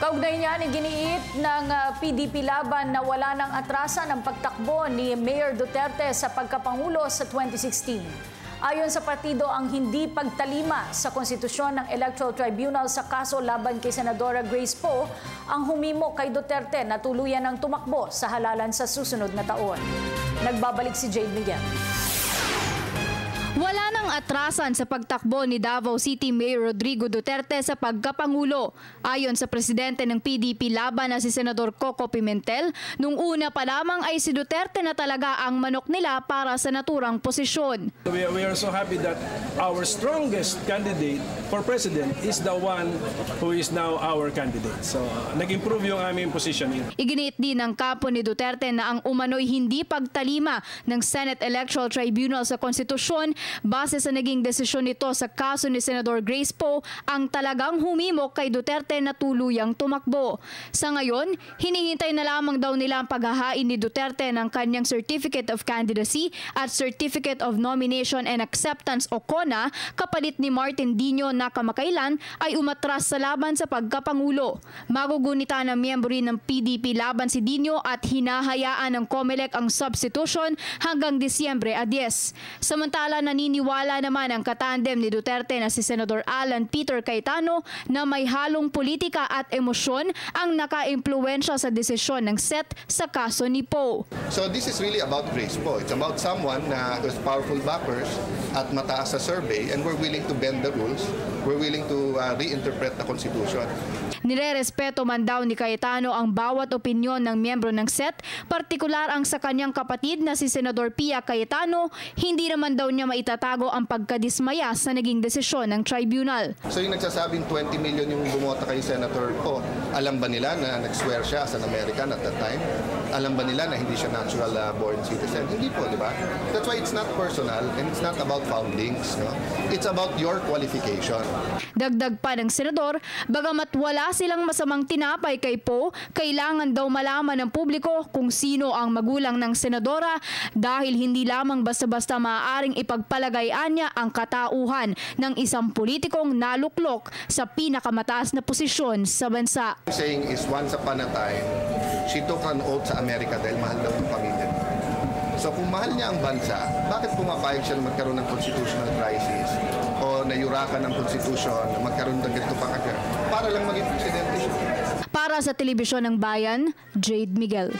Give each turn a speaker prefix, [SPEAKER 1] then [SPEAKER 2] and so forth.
[SPEAKER 1] Kaugnay niyan, iginiit ng PDP laban na wala nang atrasan ang pagtakbo ni Mayor Duterte sa pagkapangulo sa 2016. Ayon sa partido, ang hindi pagtalima sa konstitusyon ng Electoral Tribunal sa kaso laban kay Senadora Grace Poe ang humimo kay Duterte na tuluyan ng tumakbo sa halalan sa susunod na taon. Nagbabalik si Jade Miguel.
[SPEAKER 2] Wala nang atrasan sa pagtakbo ni Davao City Mayor Rodrigo Duterte sa pagkapangulo. Ayon sa presidente ng PDP laban na si Senador Coco Pimentel, nung una pa lamang ay si Duterte na talaga ang manok nila para sa naturang posisyon.
[SPEAKER 3] We are so happy that our strongest candidate for president is the one who is now our candidate. So nag-improve yung aming positioning.
[SPEAKER 2] Iginiit din ng kampo ni Duterte na ang umano'y hindi pagtalima ng Senate Electoral Tribunal sa konstitusyon base sa naging desisyon nito sa kaso ni Senador Grace Poe ang talagang humimok kay Duterte na tuluyang tumakbo. Sa ngayon, hinihintay na lamang daw nila ang paghahain ni Duterte ng kanyang Certificate of Candidacy at Certificate of Nomination and Acceptance o CONA kapalit ni Martin Dino na kamakailan ay umatras sa laban sa pagkapangulo. Magugunita ng miyembro ng PDP laban si Dino at hinahayaan ng COMELEC ang substitution hanggang Disyembre 10. Samantala, naniniwala naman ang katandem ni Duterte na si Senador Alan Peter Cayetano na may halong politika at emosyon ang naka-impluwensya sa desisyon ng SET sa kaso ni Poe.
[SPEAKER 4] So this is really about Grace Poe. It's about someone na has powerful backers at mataas sa survey and we're willing to bend the rules. We're willing to reinterpret the Constitution.
[SPEAKER 2] Nirerespeto man daw ni Cayetano ang bawat opinyon ng miyembro ng SET, partikular ang sa kanyang kapatid na si Senador Pia Cayetano, hindi naman daw niya maitatago ang pagkadismaya sa naging desisyon ng tribunal.
[SPEAKER 4] So yung nagsasabing 20 million yung bumota kay Senator Poe, alam ba nila na nag-swear siya as an American at that time? Alam ba nila na hindi siya natural born citizen? Hindi po, di ba? That's why it's not personal and it's not about foundings. No? It's about your qualification.
[SPEAKER 2] Dagdag pa ng senador, bagamat wala silang masamang tinapay kay Poe, kailangan daw malaman ng publiko kung sino ang magulang ng senadora dahil hindi lamang basta-basta maaaring ipagpalagayan niya ang katauhan ng isang politikong naluklok sa pinakamataas na posisyon sa bansa.
[SPEAKER 4] Saying is once upon a time, she took an oath sa Amerika dahil mahal daw ng pamilya. So kung mahal niya ang bansa, bakit pumapayag siya na magkaroon ng constitutional crisis o nayurakan ng constitution na magkaroon ng ganito pa agad para lang maging presidente siya?
[SPEAKER 2] Para sa Telebisyon ng Bayan, Jade Miguel.